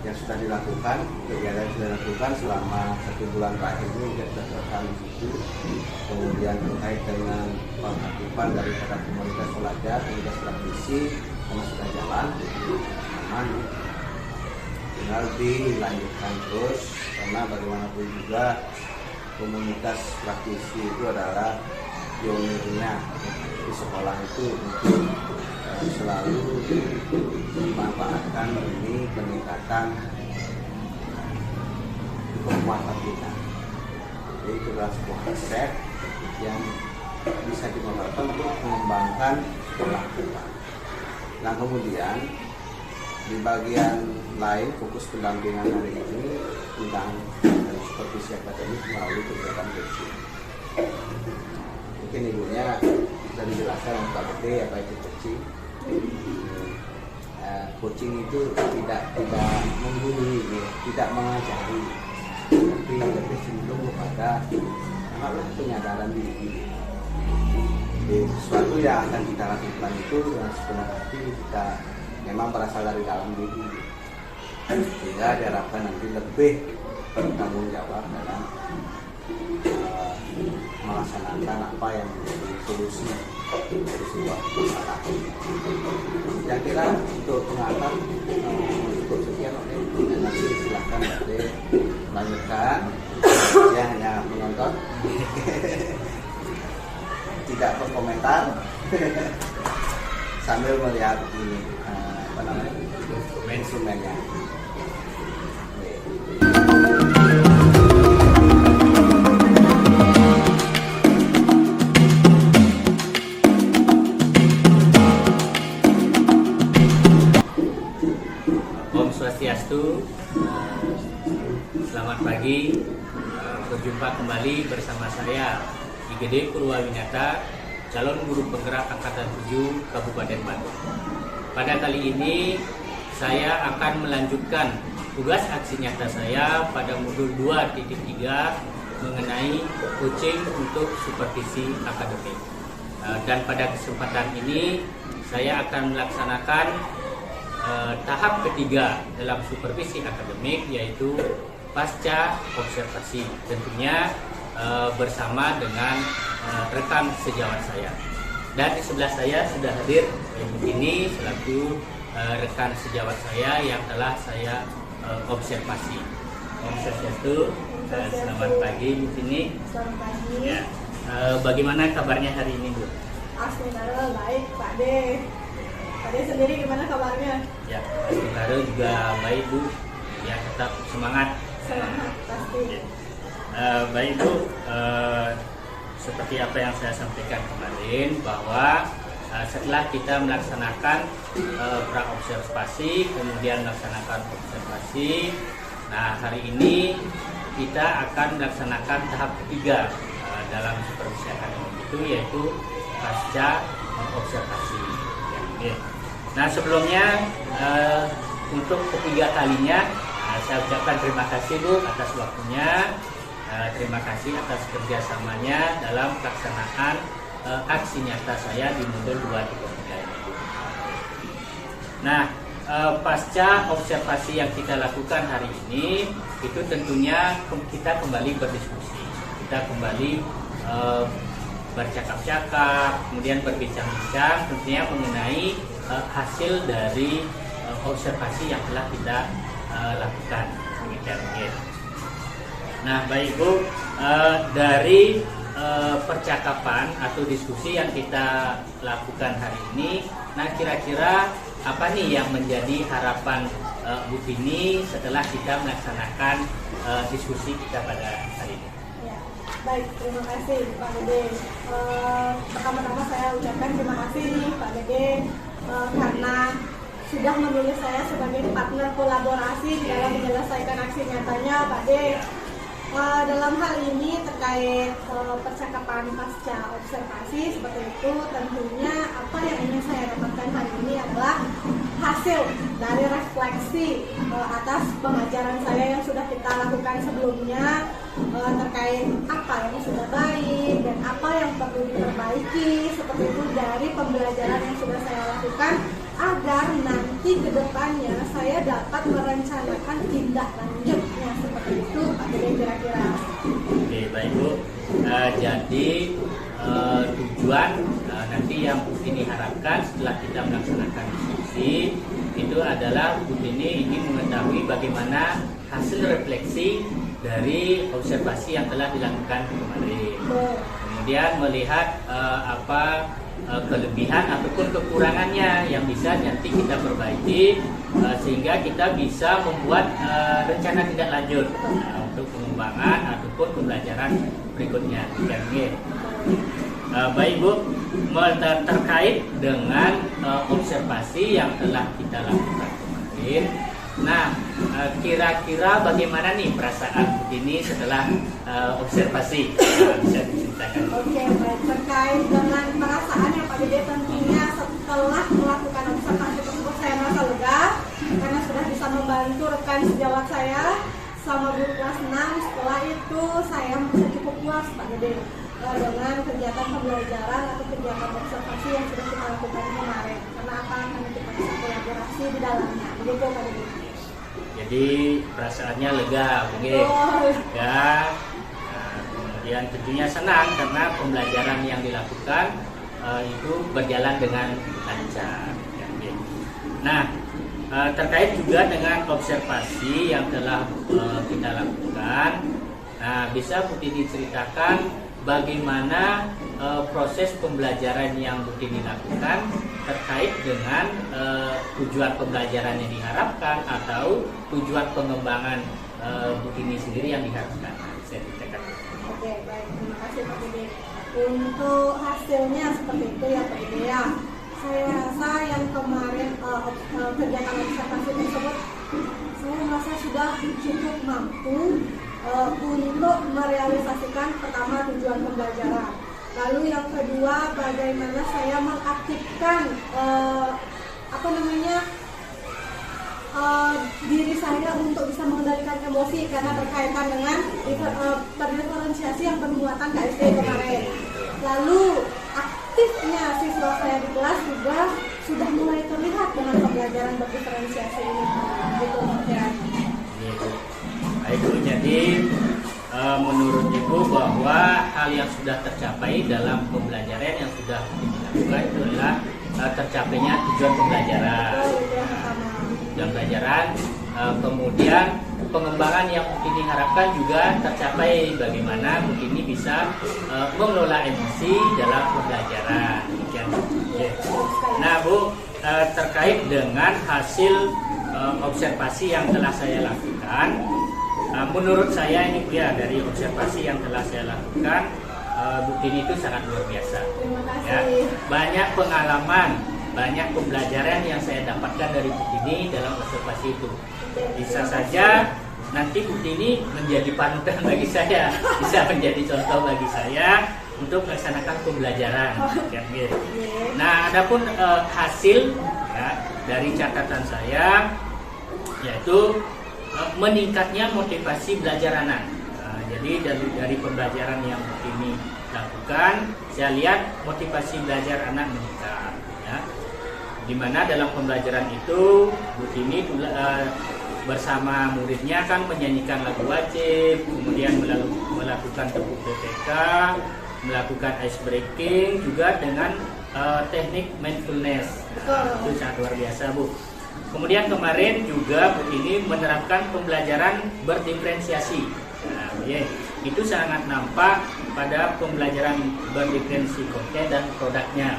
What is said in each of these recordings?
yang sudah dilakukan, kegiatan yang sudah dilakukan selama 1 bulan terakhir ini juga sudah terekam di situ. Kemudian terkait dengan penertiban daripada komunitas pelajar, komunitas praktisi, karena sudah jalan, aman. Tinggal dilanjutkan terus, karena bagaimanapun juga komunitas praktisi itu adalah pionirnya di sekolah itu untuk selalu dimanfaatkan demi peningkatan kekuatan kita. Jadi itu adalah sebuah aset yang bisa dimanfaatkan untuk mengembangkan sekolah kita. Nah kemudian di bagian lain fokus pendampingan hari ini tentang supervisi akademik melalui kegiatan coaching. Mungkin ibunya bisa dijelaskan Pak Bede apa itu coaching. Coaching itu tidak menggurui, tidak mengajari, tapi lebih cenderung kepada penyadaran diri. Jadi sesuatu yang akan kita lakukan itu dengan sepenuh hati kita memang berasal dari dalam diri, sehingga diharapkan nanti lebih bertanggung jawab dalam melaksanakan apa yang menjadi solusi dari sebuah masalah. Saya kira untuk pengantar cukup sekian, oke. Nanti silahkan Ade melanjutkan. Saya hanya menonton, tidak berkomentar, sambil melihat ini instrumennya. Swastiastu, selamat pagi. Berjumpa kembali bersama saya IGD Purwawinata, calon guru penggerak angkatan 7 Kabupaten Bandung. Pada kali ini saya akan melanjutkan tugas aksi nyata saya pada modul 2.3 mengenai coaching untuk supervisi akademik. Dan pada kesempatan ini saya akan melaksanakan tahap ketiga dalam supervisi akademik, yaitu pasca observasi, tentunya bersama dengan rekan sejawat saya. Dan di sebelah saya sudah hadir Ibu ini selaku rekan sejawat saya yang telah saya observasi. Om Swastiastu, selamat pagi Bu Tini. Selamat pagi. Ya. Bagaimana kabarnya hari ini Bu? Alhamdulillah baik Pak De. Pak De sendiri gimana kabarnya? Ya, Alhamdulillah juga baik Bu. Ya, tetap semangat. Semangat pasti. Baik Bu, seperti apa yang saya sampaikan kemarin bahwa setelah kita melaksanakan pra-observasi, kemudian melaksanakan observasi, nah hari ini kita akan melaksanakan tahap ketiga dalam supervisi akademik itu, yaitu pasca observasi. Ya. Nah sebelumnya untuk ketiga kalinya saya ucapkan terima kasih Bu atas waktunya. Terima kasih atas kerjasamanya dalam pelaksanaan aksi nyata saya di modul 2.3 ini. Nah, pasca observasi yang kita lakukan hari ini, itu tentunya kita kembali berdiskusi, kita kembali bercakap-cakap, kemudian berbincang-bincang tentunya mengenai hasil dari observasi yang telah kita lakukan. Nah, baik Bu, dari percakapan atau diskusi yang kita lakukan hari ini, nah kira-kira apa nih yang menjadi harapan Bu Tini setelah kita melaksanakan diskusi kita pada hari ini? Ya, baik, terima kasih Pak Dede. Pertama-tama saya ucapkan terima kasih nih Pak Dede karena sudah memilih saya sebagai partner kolaborasi dalam menyelesaikan aksi nyatanya Pak De. Dalam hal ini terkait percakapan pasca observasi seperti itu, tentunya apa yang ingin saya dapatkan hari ini adalah hasil dari refleksi atas pengajaran saya yang sudah kita lakukan sebelumnya, terkait apa yang sudah baik dan apa yang perlu diperbaiki seperti itu dari pembelajaran yang sudah saya lakukan agar nanti ke depannya saya dapat merencanakan tindak lanjutnya seperti itu Pak Dede kira-kira. Oke, baik Bu. Jadi tujuan nanti yang Bu Tini harapkan setelah kita melaksanakan diskusi itu adalah Bu Tini ingin mengetahui bagaimana hasil refleksi dari observasi yang telah dilakukan kemarin. Kemudian melihat apa kelebihan ataupun kekurangannya yang bisa nanti kita perbaiki sehingga kita bisa membuat rencana tindak lanjut untuk pengembangan ataupun pembelajaran berikutnya. Baik Bu, terkait dengan observasi yang telah kita lakukan kemarin. Nah, kira-kira bagaimana nih perasaan Bu Tini setelah observasi? Bisa diceritakan? Oke, baik. Terkait dengan perasaannya Pak Dede, tentunya setelah melakukan observasi tersebut saya merasa lega karena sudah bisa membantu rekan sejawat saya sama guru kelas 6. Setelah itu saya merasa cukup puas Pak Dede dengan kegiatan pembelajaran atau kegiatan observasi yang sudah kita lakukan kemarin. Karena apa? Karena kita bisa kolaborasi di dalamnya. Begitu Pak Dede. Jadi perasaannya lega, mungkin ya. Kemudian tentunya senang karena pembelajaran yang dilakukan itu berjalan dengan lancar. Nah, terkait juga dengan observasi yang telah kita lakukan, nah bisa Bu Tini ceritakan bagaimana proses pembelajaran yang Bu Tini lakukan terkait dengan tujuan pembelajaran yang diharapkan atau tujuan pengembangan Bu Tini sendiri yang diharapkan. Saya ceritakan. Oke, baik. Terima kasih Pak Dede. Untuk hasilnya seperti itu ya Pak Dede ya. Saya rasa yang kemarin kegiatan observasi tersebut saya merasa sudah cukup mampu untuk merealisasikan pertama tujuan pembelajaran. Lalu yang kedua, bagaimana saya mengaktifkan diri saya untuk bisa mengendalikan emosi karena berkaitan dengan diferensiasi yang bermuatan KSD kemarin. Lalu aktifnya siswa saya di kelas juga sudah mulai terlihat dengan pembelajaran berdiferensiasi ini. Gitu ya. Baik, jadi menurut Ibu bahwa hal yang sudah tercapai dalam pembelajaran yang sudah dilakukan itu adalah tercapainya tujuan pembelajaran. Tujuan pembelajaran, kemudian pengembangan yang Bu Tini harapkan juga tercapai, bagaimana Bu Tini bisa mengelola emosi dalam pembelajaran. Nah Bu, terkait dengan hasil observasi yang telah saya lakukan, menurut saya ini Bu ya, dari observasi yang telah saya lakukan, Bu Tini itu sangat luar biasa. Ya, banyak pengalaman, banyak pembelajaran yang saya dapatkan dari Bu Tini dalam observasi itu. Bisa saja nanti Bu Tini menjadi panutan bagi saya, bisa menjadi contoh bagi saya untuk melaksanakan pembelajaran. Nah, adapun hasil ya, dari catatan saya yaitu meningkatnya motivasi belajar anak. Jadi dari pembelajaran yang Bu Tini lakukan, saya lihat motivasi belajar anak meningkat. Ya. Di mana dalam pembelajaran itu Bu Tini bersama muridnya kan menyanyikan lagu wajib, kemudian melakukan tepuk BPK, melakukan ice breaking juga dengan teknik mindfulness. Itu sangat luar biasa Bu. Kemudian kemarin juga Bu Tini menerapkan pembelajaran berdiferensiasi. Nah, itu sangat nampak pada pembelajaran berdiferensi konten dan produknya.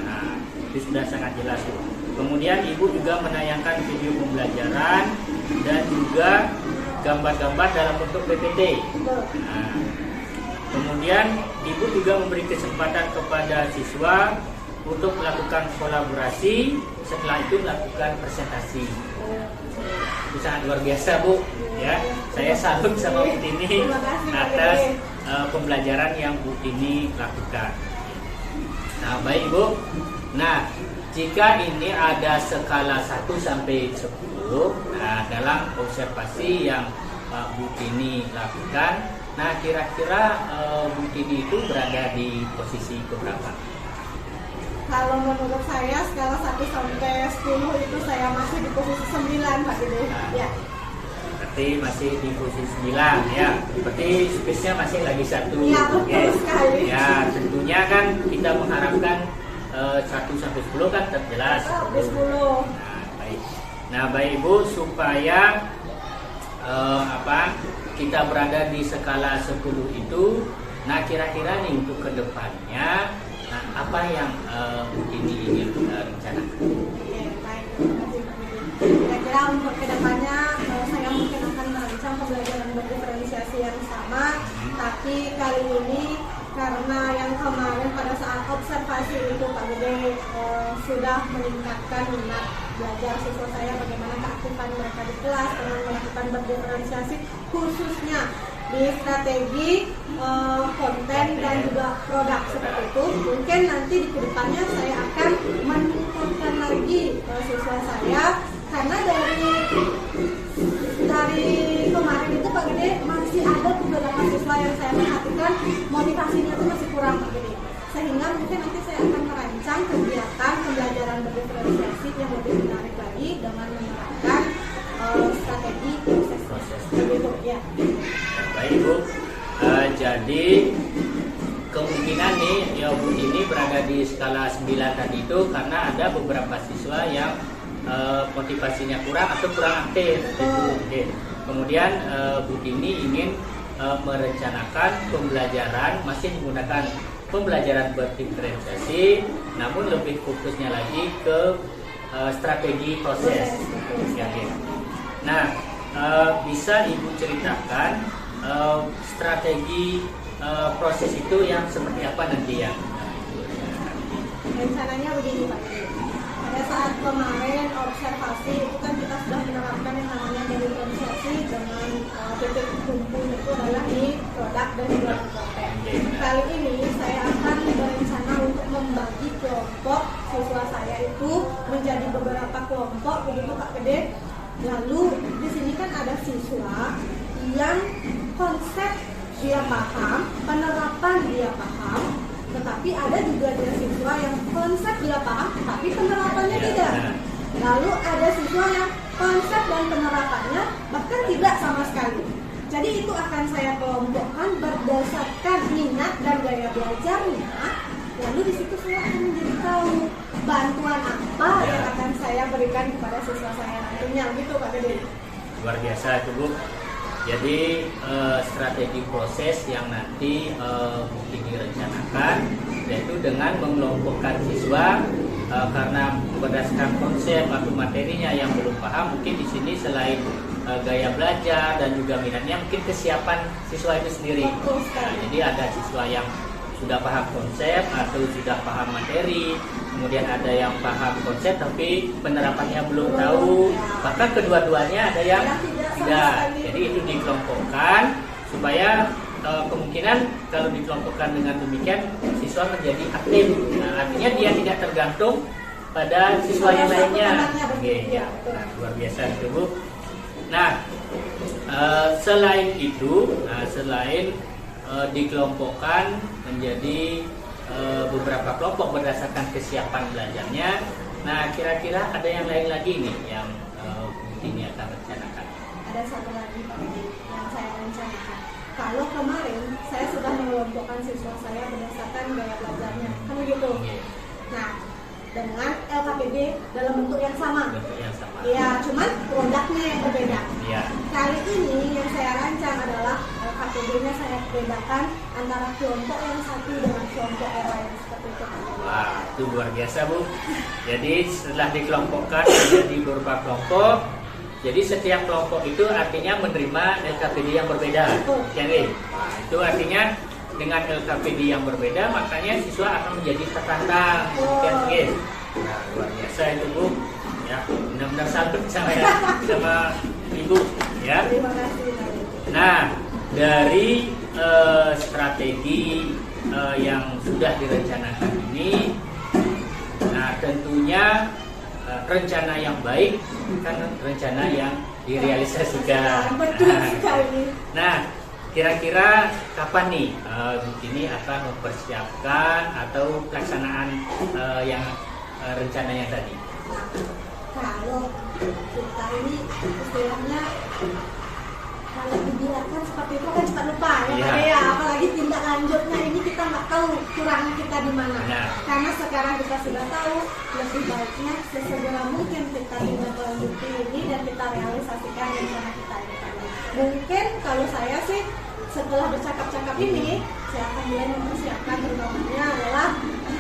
Nah, itu sudah sangat jelas Bu. Kemudian Ibu juga menayangkan video pembelajaran dan juga gambar-gambar dalam bentuk PPT. Nah, kemudian Ibu juga memberi kesempatan kepada siswa untuk melakukan kolaborasi, setelah itu melakukan presentasi. Itu sangat luar biasa Bu. Ya, saya salut sama Bu Tini atas pembelajaran yang Bu Tini lakukan. Nah, baik Bu. Nah, jika ini ada skala 1 sampai 10, nah dalam observasi yang Bu Tini lakukan, nah kira-kira Bu Tini itu berada di posisi keberapa? Kalau menurut saya skala 1 sampai 10 itu saya masih di posisi 9 Pak Gede. Ya. Berarti masih di posisi 9 ya. Berarti space-nya masih lagi 1. Iya, betul sekali. Ya, tentunya kan kita mengharapkan 1 sampai 10 kan terjelas. Sampai 10. Nah, baik. Nah, baik Ibu, supaya kita berada di skala 10 itu, nah kira-kira nih untuk kedepannya, nah apa yang ini ingin rencanakan? Oke, baik. Terima kasih Pak Gede. Kira-kira untuk kedepannya saya mungkin akan merancang pembelajaran berdiferensiasi yang sama, tapi kali ini karena yang kemarin pada saat observasi itu Pak Gede sudah meningkatkan minat belajar siswa saya, bagaimana keaktifan mereka di kelas dengan melakukan berdiferensiasi khususnya di strategi konten dan juga produk seperti itu. Mungkin nanti di kedepannya saya akan meningkatkan lagi siswa saya, karena dari kemarin itu Pak Gede masih ada beberapa siswa yang saya perhatikan motivasinya itu masih kurang Pak Gede, sehingga mungkin nanti saya akan merancang kegiatan pembelajaran berdiferensiasi yang lebih menarik lagi dengan menerapkan strategi proses begitu ya. Baik Bu, jadi kemungkinan nih ya Bu ini berada di skala 9 tadi itu karena ada beberapa siswa yang motivasinya kurang atau kurang aktif gitu. Oke. Kemudian Bu ini ingin merencanakan pembelajaran masih menggunakan pembelajaran berdiferensiasi, namun lebih fokusnya lagi ke strategi proses. Nah, bisa Ibu ceritakan strategi proses itu yang seperti apa nanti ya? Rencananya begini Pak Gede. Pada saat kemarin observasi itu kan kita sudah menerapkan yang namanya diferensiasi dengan titik kumpul itu adalah di produk dan juga di konten. Kali ini saya akan berencana untuk membagi kelompok siswa saya itu menjadi beberapa kelompok begitu Pak Gede. Lalu di sini kan ada siswa yang konsep dia paham, penerapan dia paham, tetapi ada juga dia siswa yang konsep dia paham, tapi penerapannya tidak. Lalu ada siswa yang konsep dan penerapannya bahkan tidak sama sekali. Jadi itu akan saya kelompokkan berdasarkan minat dan gaya belajarnya. Lalu di situ saya akan menjadi tahu bantuan apa yang akan saya berikan kepada siswa saya nantinya, gitu Pak Gede. Luar biasa itu Bu. Jadi strategi proses yang nanti mungkin direncanakan yaitu dengan mengelompokkan siswa karena berdasarkan konsep atau materinya yang belum paham, mungkin di sini selain gaya belajar dan juga minatnya mungkin kesiapan siswa itu sendiri. Nah, jadi ada siswa yang sudah paham konsep atau sudah paham materi, kemudian ada yang paham konsep tapi penerapannya belum tahu, bahkan kedua-duanya ada yang tidak. Jadi itu dikelompokkan supaya kemungkinan kalau dikelompokkan dengan demikian siswa menjadi aktif. Nah, artinya dia tidak tergantung pada siswa yang lainnya. Oke, ya. Nah, luar biasa itu Bu. Nah, selain itu, selain dikelompokkan menjadi beberapa kelompok berdasarkan kesiapan belajarnya. Nah, kira-kira ada yang lain lagi nih yang ini akan rencanakan. Ada satu lagi Pak Gede yang saya rencanakan. Kalau kemarin saya sudah mengelompokkan siswa saya berdasarkan gaya belajarnya, kan begitu. Nah, dengan LKPD dalam bentuk yang sama. Iya, cuman produknya yang berbeda. Iya. Kali ini yang saya rancang adalah LKPD-nya saya bedakan antara kelompok yang satu dengan kelompok yang lain seperti itu. Wah, itu luar biasa Bu. Jadi setelah dikelompokkan menjadi beberapa kelompok, jadi setiap kelompok itu artinya menerima LKPD yang berbeda. Jadi, itu artinya dengan LKPD yang berbeda, makanya siswa akan menjadi tertantang. Nah, luar biasa itu Bu. Ya, benar-benar salut sama Ibu. Ya. Terima kasih. Nah, dari strategi yang sudah direncanakan ini, nah tentunya rencana yang baik kan rencana yang direalisasikan. Betul sekali. Nah, kira-kira kapan nih ini akan mempersiapkan atau pelaksanaan yang rencananya tadi? Kalau kita ini istilahnya kalau dibiarkan seperti itu kan cepat lupa ya Iya. Pak ya, apalagi tindak lanjutnya ini kita nggak tahu kurangnya kita di mana. Benar. Karena sekarang kita sudah tahu, lebih baiknya sesegera mungkin kita tindak lanjuti ini dan kita realisasikan rencana kita ini. Mungkin kalau saya sih setelah bercakap-cakap ini, saya akan mulai mempersiapkan terutamanya adalah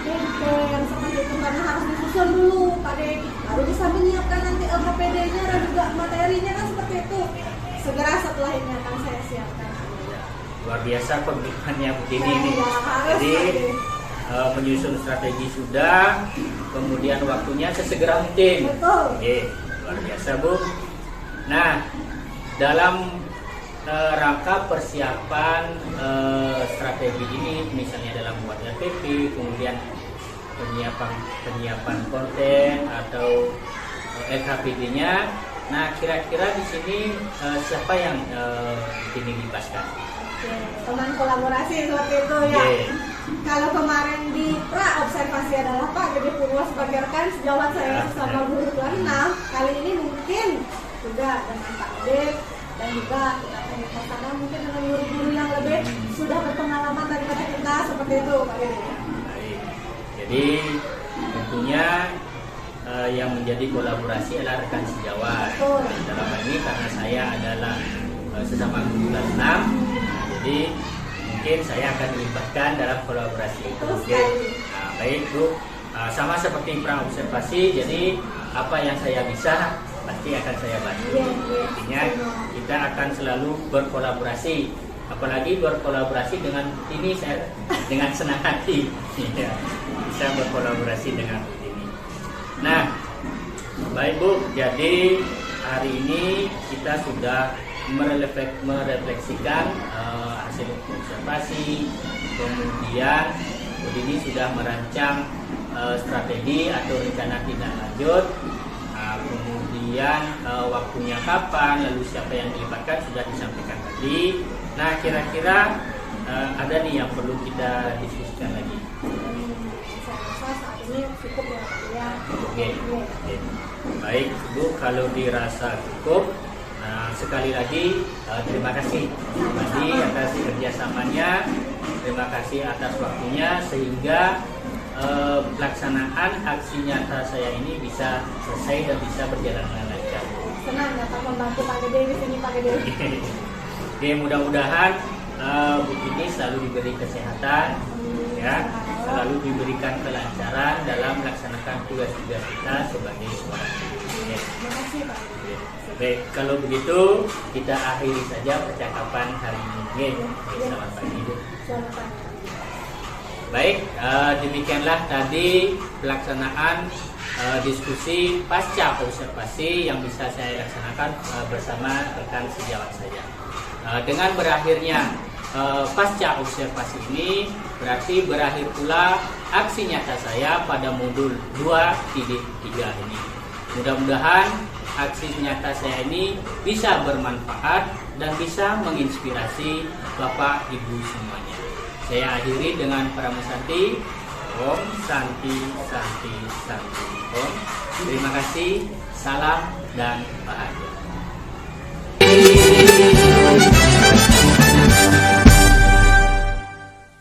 campaign seperti itu karena harus disusun dulu Pak De, baru bisa menyiapkan nanti LKPD-nya dan juga materinya kan seperti itu. Segera setelah ini akan saya siapkan. Luar biasa komitmennya Bu Tini Ya, ini. ya, harus, Jadi Pak De. menyusun strategi sudah, kemudian waktunya sesegera mungkin. Betul. Oke, luar biasa Bu. Nah, dalam rangka persiapan strategi ini, misalnya dalam buat RPP, kemudian penyiapan konten atau LKPD-nya. Nah, kira-kira di sini siapa yang ini dibahaskan? Teman kolaborasi seperti itu ya. Oke. Kalau kemarin di pra observasi adalah Pak Gede Purwo sebagai rekan sejawat saya sama guru kelas 6, kali ini mungkin juga dengan Pak Gede dan juga kita sama mungkin dengan guru-guru yang lebih sudah berpengalaman daripada kita seperti itu Pak Gede. Baik. Jadi tentunya yang menjadi kolaborasi adalah rekan sejawat. Betul. Dalam hal ini karena saya adalah sesama guru kelas 6, jadi mungkin saya akan dilibatkan dalam kolaborasi itu. Betul Oke. sekali. Nah, baik Bu, sama seperti pra observasi, jadi apa yang saya bisa pasti akan saya bantu. Iya, iya. Artinya kita akan selalu berkolaborasi, apalagi berkolaborasi dengan ini saya dengan senang hati. Iya, bisa berkolaborasi dengan ini. Nah, baik Bu, jadi hari ini kita sudah merefleksikan hasil observasi, kemudian Bu Dini sudah merancang strategi atau rencana tindak lanjut. Kemudian waktunya kapan, lalu siapa yang dilibatkan sudah disampaikan tadi. Nah, kira-kira ada nih yang perlu kita diskusikan lagi. Saya rasa saat ini cukup ya Pak ya. Oke. Baik Bu, kalau dirasa cukup, sekali lagi terima kasih Badi atas kerjasamanya, terima kasih atas waktunya sehingga pelaksanaan aksi nyata saya ini bisa selesai dan bisa berjalan dengan lancar. Senang dapat membantu Pak Gede di sini Pak Gede. Oke, mudah-mudahan Bu Tini selalu diberi kesehatan, ya, selalu diberikan kelancaran dalam melaksanakan tugas-tugas kita sebagai seorang guru. Oke. Terima kasih Pak Gede. Baik, kalau begitu kita akhiri saja percakapan hari ini. Oke, selamat pagi Bu. Selamat pagi. Baik, demikianlah tadi pelaksanaan diskusi pasca observasi yang bisa saya laksanakan bersama rekan sejawat saya. Dengan berakhirnya pasca observasi ini berarti berakhir pula aksi nyata saya pada modul 2.3 ini. Mudah-mudahan aksi nyata saya ini bisa bermanfaat dan bisa menginspirasi Bapak Ibu semuanya. Saya akhiri dengan Paramasanti. Om Santi Santi Santi Om. Terima kasih. Salam dan bahagia.